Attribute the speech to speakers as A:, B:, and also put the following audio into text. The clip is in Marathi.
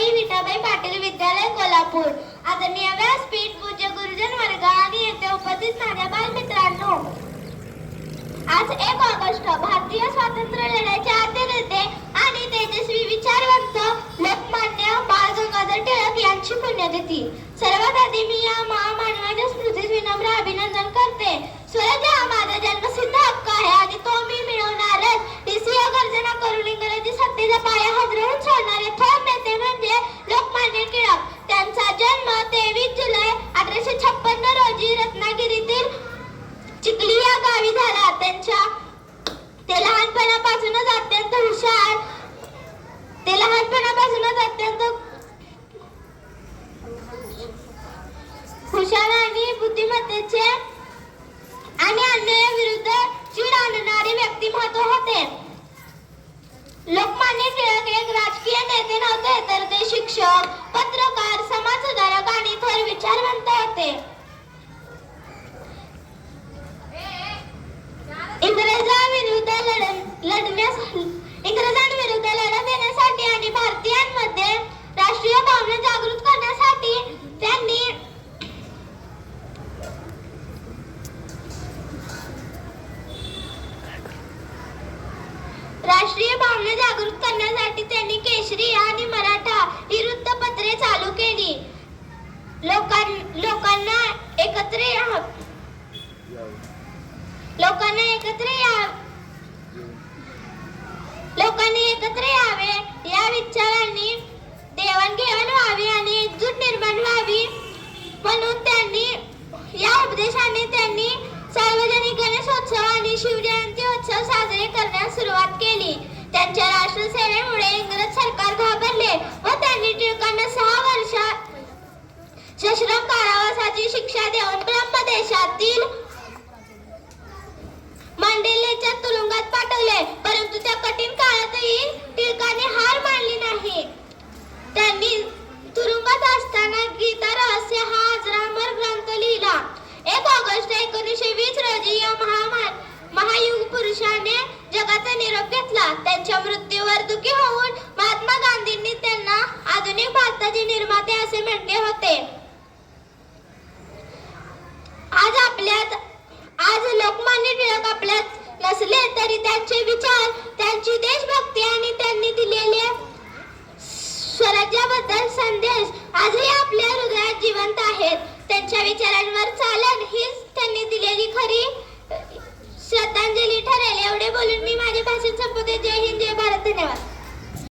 A: सावित्रीबाई विठाबाई पाटील विद्यालय कोल्हापूर. आदरणीय व्यासपीठ, पूज्य गुरुजन वर्ग आणि येथे उपस्थित माझ्या बालमित्रांनो, आज 1 ऑगस्ट भारतीय स्वातंत्र्य लढ्याचे आद्य नेते आणि तेजस्वी विचारवंत लोकमान्य बाळ गंगाधर टिळक यांची पुण्यतिथी. सर्वात आधी मी या महामानवाच्या स्मृतीस विनम्र अभिनंदन करते. स्वराज्य हा माझा जन्मसिद्ध हक्क आहे आणि तो मी मिळवणारच. देशीय गर्जना करून इंग्रजी सत्तेचा पाया हादरवून सोडणारे थोर नेते म्हणजे लोकमान्य टिळक. त्यांचा जन्म 23 जुलै 1856 रोजी रत्नागिरीतील चिखली या गावी झाला. ते लहानपणापासूनच अत्यंत हुशार आणि बुद्धिमत्तेचे आणि अन्यायाविरुद्ध चीड आणणारे व्यक्तिमत्व होते. लोकमान्य टिळक एक राजकीय नेते नव्हते, तर ते शिक्षक, पत्रकार, समाजसुधारक आणि थोर विचारवंत होते. इंग्रजांविरुद्ध लढा देण्यासाठी आणि भारतीयांमध्ये राष्ट्रीय भावना जागृत करण्यासाठी त्यांनी केसरी आणि मराठा ही वृत्तपत्रे चालू केली. लोकांना एकत्र यावे या विचारांनी देवाणघेवाण व्हावी आणि एकजूट निर्माण व्हावी म्हणून या उपदेशाने त्यांनी सार्वजनिक गणेशोत्सव आणि शिवजयंती उत्सव साजरे करण्यास सुरुवात केली. त्यांच्या राष्ट्रसेवेमुळे इंग्रज सरकार घाबरले व त्यांनी टिळकांना 6 वर्ष सश्रम कारावासाची शिक्षा देऊन ब्रह्मदेशातील मांडेलेच्या तुरुंगात पाठवले. परंतु त्या कठीण काळातही टिळकांनी हार मानली नाही. त्यांनी तुरुंगात असताना गीता रहस्य हा अजरामर ग्रंथ लिहिला. 1 ऑगस्ट 1920 रोजी या महायुग पुरुषाने जगाचा निरोप घेतला. त्यांच्या मृत्यूवर दुःखी होऊन महात्मा गांधींनी त्यांना आधुनिक भारताचे निर्माते असे म्हटले होते. आज लोकमान्य टिळक आपल्यात नसले तरी त्यांचे विचार, त्यांची देशभक्ती आणि त्यांनी दिलेले स्वराज्याबद्दल संदेश आजही आपल्या हृदयात जिवंत आहेत. त्यांच्या विचारांवर चालन हीच त्यांनी दिलेली खरी श्रद्धांजली ठरेल. एवढे बोलून मी माझे भाषण